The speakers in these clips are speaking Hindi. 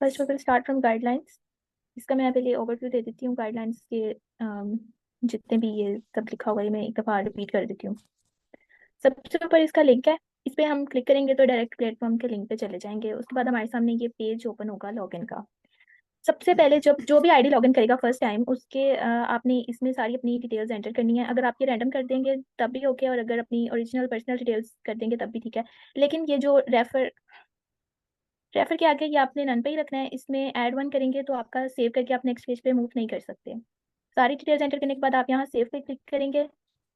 First we will start from guidelines. इसका मैं पहले ओवरव्यू दे देती हूँ गाइडलाइंस के। जितने भी ये सब लिखा हुआ है मैं एक दफ़ा रिपीट कर देती हूँ। सबसे ऊपर इसका लिंक है, इस पर हम क्लिक करेंगे तो डायरेक्ट प्लेटफॉर्म के लिंक पे चले जाएंगे। उसके बाद हमारे सामने ये पेज ओपन होगा लॉगिन का। सबसे पहले जब जो भी आईडी लॉगिन करेगा फर्स्ट टाइम उसके आपने इसमें सारी अपनी डिटेल्स एंटर करनी है। अगर आप ये रैंडम कर देंगे तब भी ओके, और अगर अपनी ओरिजिनल पर्सनल डिटेल्स कर देंगे तब भी ठीक है। लेकिन ये जो रेफर रेफर के आगे ये आपने नन पे ही रखना है। इसमें ऐड वन करेंगे तो आपका सेव करके आप नेक्स्ट पेज पे मूव नहीं कर सकते। सारी डिटेल्स एंटर करने के बाद आप यहाँ सेव पे क्लिक करेंगे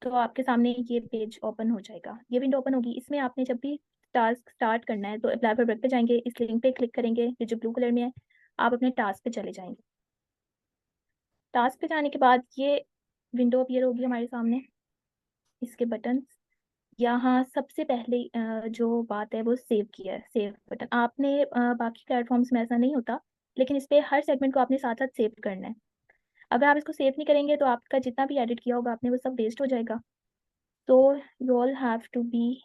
तो आपके सामने ये पेज ओपन हो जाएगा, ये विंडो ओपन होगी। इसमें आपने जब भी टास्क स्टार्ट करना है तो अप्लाई फॉर वर्क पे जाएंगे, इस लिंक पे क्लिक करेंगे ये जो ब्लू कलर में है, आप अपने टास्क पे चले जाएंगे। टास्क पे जाने के बाद ये विंडो अपीयर होगी हमारे सामने। इसके बटन यहाँ सबसे पहले जो बात है वो सेव की है, सेव बटन। आपने बाकी प्लेटफॉर्म्स में ऐसा नहीं होता, लेकिन इस पे हर सेगमेंट को आपने साथ साथ सेव करना है। अगर आप इसको सेव नहीं करेंगे तो आपका जितना भी एडिट किया होगा आपने वो सब वेस्ट हो जाएगा। तो you all have to be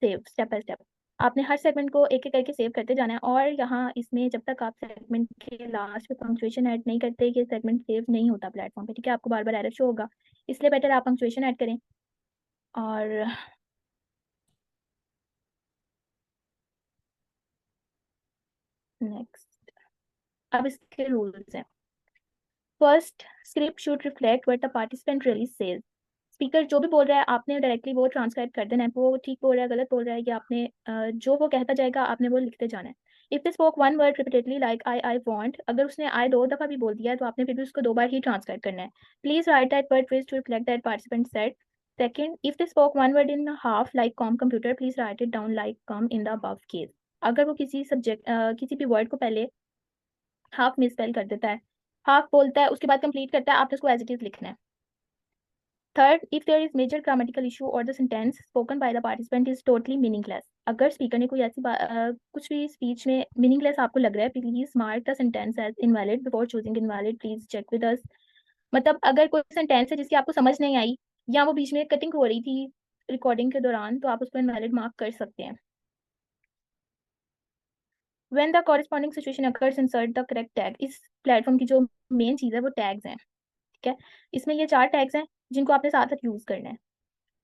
save step by step. आपने हर सेगमेंट को एक एक करके सेव करते जाना है, और यहाँ इसमें जब तक आप सेगमेंट के लास्ट पे पंक्चुएशन ऐड नहीं करते ये सेगमेंट सेव नहीं होता प्लेटफॉर्म पे, ठीक है। आपको बार बार एरर शो होगा, इसलिए बेटर आप पंक्चुएशन ऐड करें। और नेक्स्ट, अब इसके रूल्स हैं। First, script should reflect what the participant really says. Speaker जो भी बोल रहा है आपने डायरेक्टली वो ट्रांसक्राइब कर देना है, वो ठीक बोल रहा है गलत बोल रहा है, या आपने जो वो कहता जाएगा आपने वो लिखते जाना है। If they spoke one word repeatedly like I want, अगर उसने आई दो दफा भी बोल दिया है तो आपने फिर भी उसको दो बार ही ट्रांसक्राइब करना है। Please write that word phrase to reflect that participant said. Second, if they spoke one word in half like com computer, please write it down like com in the above case. अगर वो किसी सब्जेक्ट किसी भी वर्ड को पहले हाफ मिसस्पेल कर देता है, हाफ बोलता है उसके बाद कंप्लीट करता है, आपने उसको एज इट इज लिखना है। Third, if there is major grammatical issue और the sentence spoken by the participant is totally meaningless, अगर स्पीकर ने कोई ऐसी कुछ भी स्पीच में मीनिंगलेस आपको लग रहा है, please mark the sentence as invalid before choosing invalid, please check with us. मतलब अगर कोई सेंटेंस है जिसकी आपको समझ नहीं आई, या वो बीच में कटिंग हो रही थी रिकॉर्डिंग के दौरान, तो आप उसको इनवैलिड मार्क कर सकते हैं। When the corresponding situation occurs insert the correct tag. इस प्लेटफॉर्म की जो मेन चीज़ है वो टैग्स हैं, ठीक है। इसमें ये 4 टैग्स हैं जिनको आपने साथ साथ यूज करना है।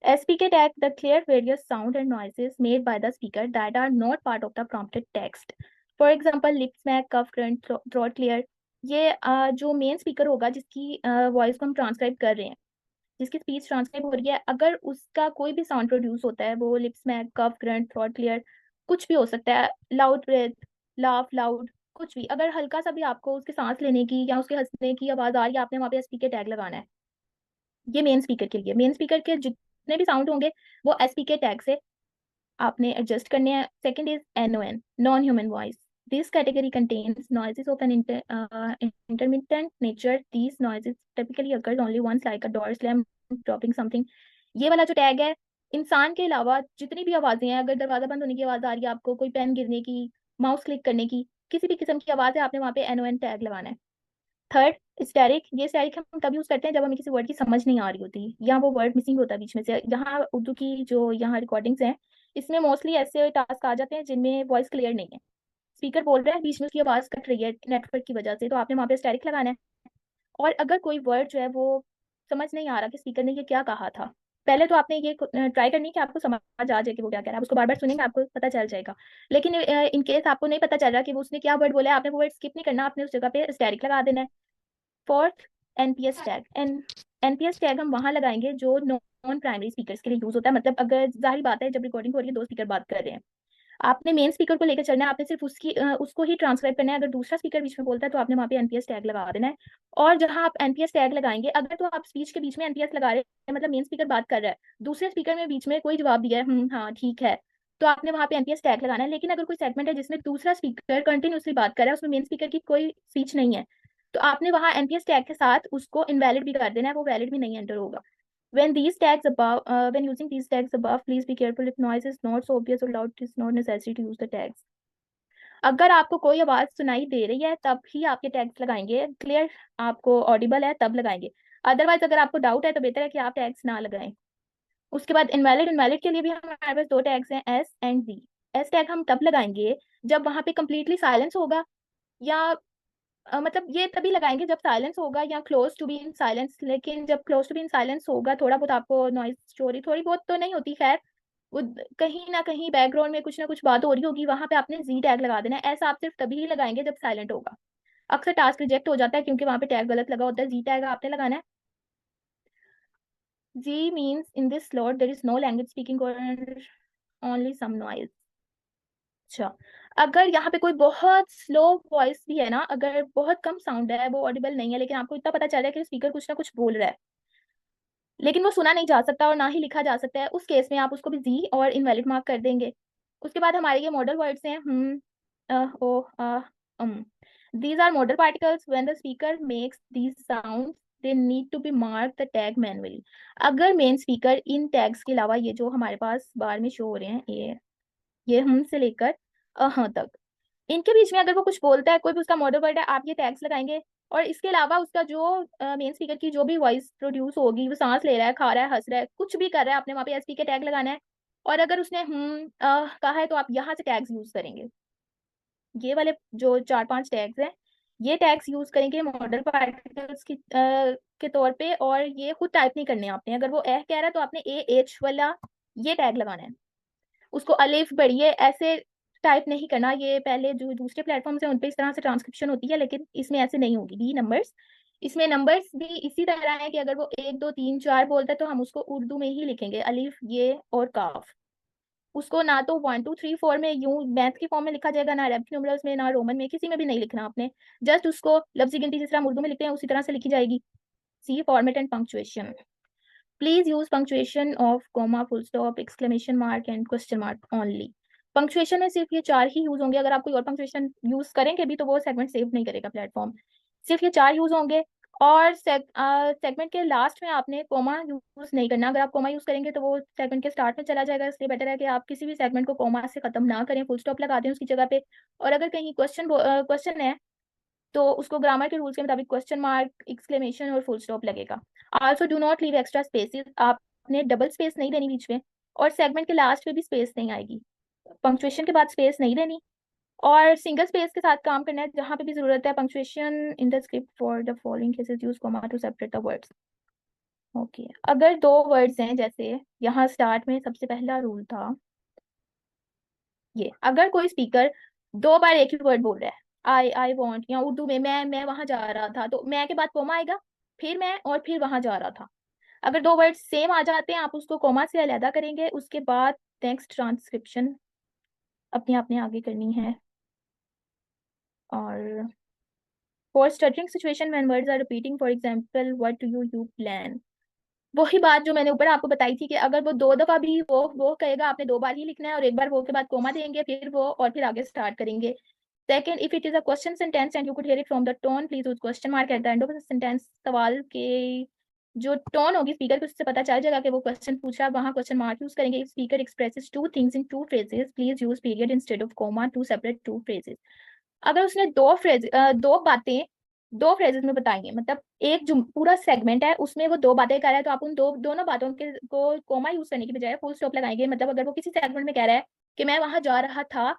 SPK tag the clear various sound and noises made by the speaker that are not part of the prompted text. For example, lip smack, cough, grunt, throat clear। ये जो मेन स्पीकर होगा जिसकी वॉइस को हम ट्रांसक्राइब कर रहे हैं, जिसकी स्पीच ट्रांसक्राइब हो रही है, अगर उसका कोई भी साउंड प्रोड्यूस होता है, वो लिप स्मैक, कफ, ग्रंट, थ्रोट क्लियर, कुछ भी हो सकता है, लाउड ब्रेथ, लाफ लाउड, कुछ भी, अगर हल्का सा भी आपको उसके सांस लेने की या उसके हंसने की आवाज आ रही है, आपने वहाँ पे एसपीके टैग लगाना है। ये मेन स्पीकर के लिए, मेन स्पीकर के जितने भी साउंड होंगे वो एसपीके टैग से आपने एडजस्ट करने हैं। Second is NON, non human voice. This category contains noises of an intermittent nature. These noises typically occurs only once, like a door slam, dropping something। ये वाला जो टैग है, इंसान के अलावा जितनी भी आवाजें हैं, अगर दरवाजा बंद होने की आवाज आ रही है आपको, कोई पेन गिरने की, माउस क्लिक करने की, किसी भी किस्म की आवाज है, आपने वहाँ पे NON टैग लगाना है। Third, static. ये स्टैटिक हम तब यूज करते हैं जब हमें किसी वर्ड की समझ नहीं आ रही होती, या वो वर्ड मिसिंग होता है बीच में से। यहाँ उर्दू की जो यहाँ रिकॉर्डिंग्स हैं, इसमें मोस्टली ऐसे टास्क आ जाते हैं जिनमें वॉइस क्लियर नहीं है, स्पीकर बोल रहा है बीच में उसकी आवाज कट रही है नेटवर्क की वजह से, तो आपने वहाँ पे स्टैटिक लगाना है। और अगर कोई वर्ड जो है वो समझ नहीं आ रहा कि स्पीकर ने ये क्या कहा था, पहले तो आपने ये ट्राई करनी है कि आपको समझ आ जाए कि वो क्या कह रहा है, आप उसको बार बार सुनेंगे आपको पता चल जाएगा। लेकिन इन केस आपको नहीं पता चल रहा कि वो उसने क्या वर्ड बोला है, आपने वो वर्ड स्किप नहीं करना, आपने उस जगह पे स्टैटिक लगा देना है। Fourth, NPS tag. NPS tag हम वहां लगाएंगे जो नॉन प्राइमरी स्पीकर्स के लिए यूज होता है। मतलब अगर जाहिर बात है जब रिकॉर्डिंग हो रही है दो स्पीकर बात कर रहे हैं, आपने मेन स्पीकर को लेकर चलना है, आपने सिर्फ उसको ही ट्रांसक्राइब करना है। अगर दूसरा स्पीकर बीच में बोलता है तो आपने वहाँ पे एनपीएस टैग लगा देना है। और जहां आप एनपीएस टैग लगाएंगे, अगर तो आप स्पीच के बीच में एनपीएस लगा रहे हैं, मतलब मेन स्पीकर बात कर रहा है, दूसरे स्पीकर में बीच में कोई जवाब दिया है हाँ ठीक है, तो आपने वहाँ पे एनपीएस टैग लगाना है। लेकिन अगर कोई सेगमेंट है जिसमें दूसरा स्पीकर कंटिन्यूसली बात कर रहा है, उसमें मेन स्पीकर की कोई स्पीच नहीं है, तो आपने वहाँ एनपीएस टैग के साथ उसको इनवैलिड भी कर देना है, वो वैलिड भी नहीं एंटर होगा। When using these tags above, please be careful if noise is not so obvious or loud, it is not necessary to use the tags। अगर आपको कोई आवाज सुनाई दे रही है तब ही आप ये टैग्स लगाएंगे, क्लियर आपको ऑडिबल है तब लगाएंगे। अदरवाइज अगर आपको डाउट है तो बेहतर है कि आप टैग्स ना लगाएं। उसके बाद इनवैलिड, इनवैलिड के लिए भी हमारे पास दो टैग्स हैं, S and Z। S tag हम तब लगाएंगे जब वहां पे कंप्लीटली साइलेंस होगा, या मतलब ये तभी लगाएंगे जब साइलेंस होगा या close to be in silence. लेकिन जब close to be in silence होगा, थोड़ा बहुत आपको नॉइज चोरी थोड़ी बहुत तो नहीं होती, खैर वो कहीं ना कहीं बैकग्राउंड में कुछ ना कुछ बात हो रही होगी, वहां पे आपने जी टैग लगा देना है। ऐसा आप सिर्फ तभी ही लगाएंगे जब साइलेंट होगा। अक्सर टास्क रिजेक्ट हो जाता है क्योंकि वहां पे टैग गलत लगा होता है। जी टैग आपने लगाना है। G means in this slot there is no language speaking और ओनली सम नॉइज। अच्छा, अगर यहाँ पे कोई बहुत स्लो वॉइस भी है ना, अगर बहुत कम साउंड है, वो ऑडिबल नहीं है, लेकिन आपको इतना पता चल रहा है कि स्पीकर कुछ ना कुछ बोल रहा है, लेकिन वो सुना नहीं जा सकता और ना ही लिखा जा सकता है, उस केस में आप उसको भी जी और इनवैलिड मार्क कर देंगे। उसके बाद हमारे ये मॉडल वर्ड्स हैं oh these are model particles when the speaker makes these sounds they need to be mark the tag manually. अगर मेन स्पीकर इन टैग्स के अलावा, ये जो हमारे पास बार में शो हो रहे हैं, ये से लेकर तक, इनके बीच में अगर वो कुछ बोलता है, कोई भी उसका मॉडल वर्ड है, आप ये टैग्स लगाएंगे। और इसके अलावा उसका जो मेन स्पीकर की जो भी वॉइस प्रोड्यूस होगी, वो सांस ले रहा है, खा रहा है, हंस रहा है, कुछ भी कर रहा है, आपने वहां पे एसपी के टैग लगाना है। और अगर उसने कहा है तो आप यहाँ से टैग्स यूज करेंगे। ये वाले जो 4-5 टैग्स हैं, ये टैग्स यूज करेंगे मॉडल पार्टिकल्स के तौर पे। और ये खुद टाइप नहीं करने आपने, अगर वो कह रहा है तो आपने ए एच वाला ये टैग लगाना है। उसको अलिफ बढ़िए ऐसे टाइप नहीं करना। ये पहले जो दूसरे प्लेटफॉर्म्स हैं उन पे इस तरह से ट्रांसक्रिप्शन होती है, लेकिन इसमें ऐसे नहीं होगी। बी नंबर्स, इसमें नंबर्स भी इसी तरह है कि अगर वो 1 2 3 4 बोलता है तो हम उसको उर्दू में ही लिखेंगे, अलिफ ये और काफ। उसको ना तो 1 2 3 4 में यूं मैथ की फॉर्म में लिखा जाएगा, ना अरबिक न्यूमरल्स में, ना रोमन में, किसी में भी नहीं लिखना आपने। जस्ट उसको लफ्जी गिनती जिस तरह हम उर्दू में लिखते हैं उसी तरह से लिखी जाएगी। C format and punctuation, please use punctuation of comma, full stop, exclamation mark and question mark only. Punctuation में सिर्फ ये 4 ही यूज होंगे। अगर आप कोई और पंक्चुएशन यूज करेंगे भी तो वो सेगमेंट सेव नहीं करेगा प्लेटफॉर्म। सिर्फ ये 4 यूज होंगे। और सेगमेंट के लास्ट में आपने कोमा यूज नहीं करना। अगर आप कोमा यूज करेंगे तो वो सेगमेंट के स्टार्ट में चला जाएगा, इसलिए बेटर है कि आप किसी भी सेगमेंट को कोमा से खत्म ना करें, फुल स्टॉप लगा दें उसकी जगह पे। और अगर कहीं क्वेश्चन है तो उसको ग्रामर के रूल्स के मुताबिक क्वेश्चन मार्क, एक्सक्लेमेशन और फुल स्टॉप लगेगा। Also do not leave extra spaces, आपने डबल स्पेस नहीं देनी बीच में, और सेगमेंट के लास्ट में भी स्पेस नहीं आएगी। पंक्चुएशन के बाद स्पेस नहीं देनी, और सिंगल स्पेस के साथ काम करना है जहां पे भी जरूरत है। Punctuation in the script for the following cases use comma two separate the words. Okay, अगर 2 वर्ड्स हैं, जैसे यहाँ स्टार्ट में सबसे पहला रूल था ये, अगर कोई स्पीकर 2 बार एक ही वर्ड बोल रहा है, आई वॉन्ट, या उर्दू में मैं वहां जा रहा था, तो मैं के बाद कोमा आएगा, फिर मैं और फिर वहां जा रहा था। अगर 2 वर्ड सेम आ जाते हैं, आप उसको कोमा से अलहदा करेंगे। उसके बाद नेक्स्ट ट्रांसक्रिप्शन अपने आपने आगे करनी है। और for stuttering situation when words are repeating, for example what do you plan, वही बात जो मैंने ऊपर आपको बताई थी कि अगर वो 2 दफा भी वो कहेगा, आपने 2 बार ही लिखना है, और एक बार वो के बाद कोमा देंगे, फिर वो, और फिर आगे स्टार्ट करेंगे। Second, if it is a question sentence and you could hear it from the tone, please use question mark at the end of the sentence. सवाल के जो टोन होगी स्पीकर की, उससे पता चल जाएगा कि वो क्वेश्चन पूछ रहा है, वहां क्वेश्चन मार्क यूज करेंगे। If speaker expresses 2 things in 2 phrases, please use period instead of comma two separate 2 phrases. अगर उसने 2 फ्रेजेस में बताई है, मतलब एक जो पूरा सेगमेंट है उसमें वो 2 बातें कर रहा है, तो आप उन दोनों बातों के को कोमा यूज करने की बजाय फुल स्टॉप लगाएंगे। मतलब अगर वो किसी सेगमेंट में कह रहा है कि मैं वहां जा रहा था,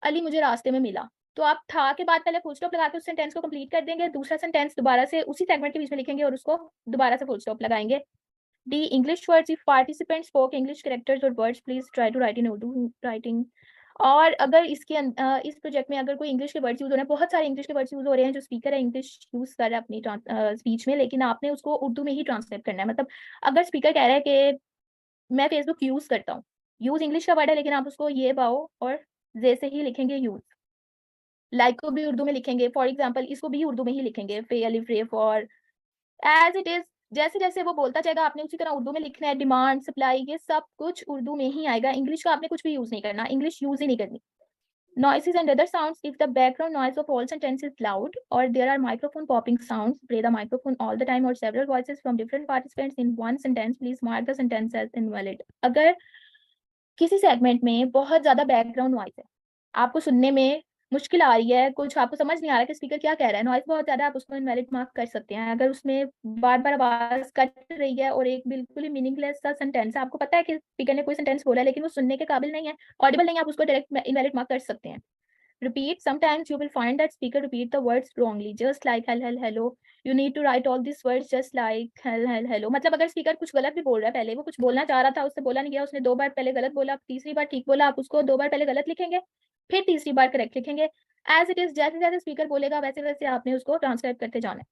अली मुझे रास्ते में मिला, तो आप था के बाद पहले फुल स्टॉप लगा के उस सेंटेंस को कंप्लीट कर देंगे, दूसरा सेंटेंस दोबारा से उसी सेगमेंट के बीच में लिखेंगे और उसको दोबारा से फुल स्टॉप लगाएंगे। D, English words, if participant spoke English characters और words, please try to write in Urdu writing. और अगर इस प्रोजेक्ट में अगर कोई इंग्लिश के वर्ड्स यूज हो रहे हैं, बहुत सारे इंग्लिश के वर्ड्स यूज हो रहे हैं, जो स्पीकर है इंग्लिश यूज कर रहा है अपनी स्पीच में, लेकिन आपने उसको उर्दू में ही ट्रांसलेट करना है। मतलब अगर स्पीकर कह रहा है कि मैं फेसबुक यूज करता हूँ, यूज इंग्लिश का वर्ड है, लेकिन आप उसको ये बाओ और जे से ही लिखेंगे यूज। लाइक को भी उर्दू में लिखेंगे, फॉर एग्जाम्पल इसको भी उर्दू में ही लिखेंगे, फे अलिफ रे फॉर, एज इट इज। जैसे जैसे वो बोलता जाएगा आपने उसी तरह उर्दू में लिखना है। डिमांड, सप्लाई, ये सब कुछ उर्दू में ही आएगा। इंग्लिश का आपने कुछ भी यूज नहीं करना, इंग्लिश यूज ही नहीं करनी। Noises and other sounds, if the background noise of all sentence is loud or there are microphone popping sounds, play the microphone all the time, or several voices from different participants in one sentence, please mark the sentence as invalid। अगर किसी सेगमेंट में बहुत ज्यादा बैकग्राउंड नॉइज है, आपको सुनने में मुश्किल आ रही है, कुछ आपको समझ नहीं आ रहा कि स्पीकर क्या कह रहा है, नॉइज बहुत ज्यादा, आप उसको इनवैलिड मार्क कर सकते हैं। अगर उसमें बार बार आवाज कट रही है और एक बिल्कुल ही मीनिंगलेस सा सेंटेंस है, आपको पता है कि स्पीकर ने कोई सेंटेंस बोला है लेकिन वो सुनने के काबिल नहीं है, ऑडिबल नहीं है, आप उसको डायरेक्ट इनवैलिड मार्क कर सकते हैं। Repeat. Sometimes you will find that speaker repeat the words wrongly, just like hell, hell, hello. You need to write all these words just like hell, hell, hello. मतलब अगर स्पीकर कुछ गलत भी बोल रहा है, पहले वो कुछ बोलना चाह रहा था, उससे बोला नहीं गया, उसने 2 बार पहले गलत बोला, तीसरी बार ठीक बोला, आप उसको 2 बार पहले गलत लिखेंगे, फिर तीसरी बार करेक्ट लिखेंगे। एज इट इज, जैसे जैसे स्पीकर बोलेगा वैसे वैसे आपने उसको ट्रांसक्राइब करते जाना है।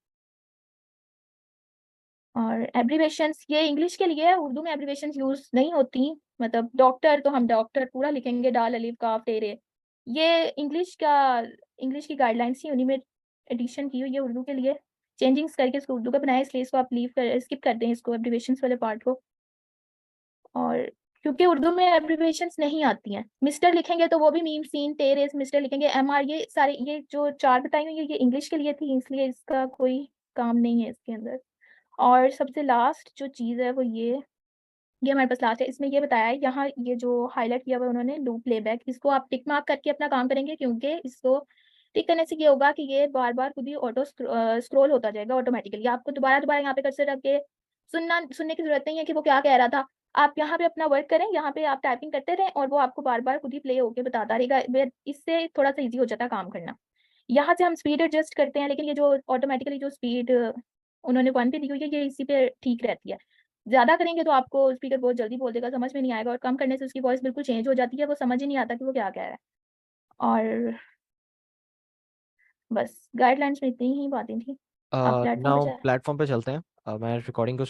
और एब्रीवेशंस ये इंग्लिश के लिए है, उर्दू में एब्रीवेशंस यूज नहीं होती। मतलब डॉक्टर तो हम डॉक्टर पूरा लिखेंगे, डाल अलिफ काफ टेरे। ये इंग्लिश की गाइडलाइंस थी, उन्हीं में एडिशन की हुई है उर्दू के लिए, चेंजिंग्स करके इसको उर्दू का बनाया, इसलिए इसको आप स्किप कर दें इसको, एब्रीवेशंस वाले पार्ट को। और क्योंकि उर्दू में एब्रीवेशंस नहीं आती हैं, मिस्टर लिखेंगे तो वो भी मीम सीन तेरे, मिस्टर लिखेंगे MR, ये सारे ये जो 4 बताई हुई है ये इंग्लिश के लिए थी, इसलिए इसका कोई काम नहीं है इसके अंदर। और सबसे लास्ट जो चीज़ है वो ये हमारे पास लास्ट है, इसमें ये बताया है यहाँ, ये जो हाईलाइट किया हुआ है उन्होंने लूप प्लेबैक, इसको आप टिक मार्क करके अपना काम करेंगे, क्योंकि इसको टिक करने से ये होगा कि ये बार बार खुद ही ऑटो स्क्रॉल होता जाएगा ऑटोमेटिकली। आपको दोबारा दोबारा यहाँ पे कर्सर रख के सुनने की जरूरत नहीं है कि वो क्या कह रहा था। आप यहाँ पे अपना वर्क करें, यहाँ पे आप टाइपिंग करते रहें और वो आपको बार बार खुद ही प्ले होके बताता रहेगा। इससे थोड़ा सा ईजी हो जाता है काम करना। यहाँ से हम स्पीड एडजस्ट करते हैं, लेकिन ये जो ऑटोमेटिकली जो स्पीड उन्होंने 1 पे दी हुई है ये इसी पे ठीक रहती है। ज्यादा करेंगे तो आपको स्पीकर बहुत जल्दी बोल देगा, समझ में नहीं आएगा, और कम करने से उसकी वॉइस बिल्कुल चेंज हो जाती है, वो समझ ही नहीं आता कि वो क्या कह रहा है। और बस गाइडलाइंस में इतनी ही बातें थी। आप प्लेटफॉर्म पे नाउ जाए। प्लेटफॉर्म पे चलते हैं। मैं रिकॉर्डिंग को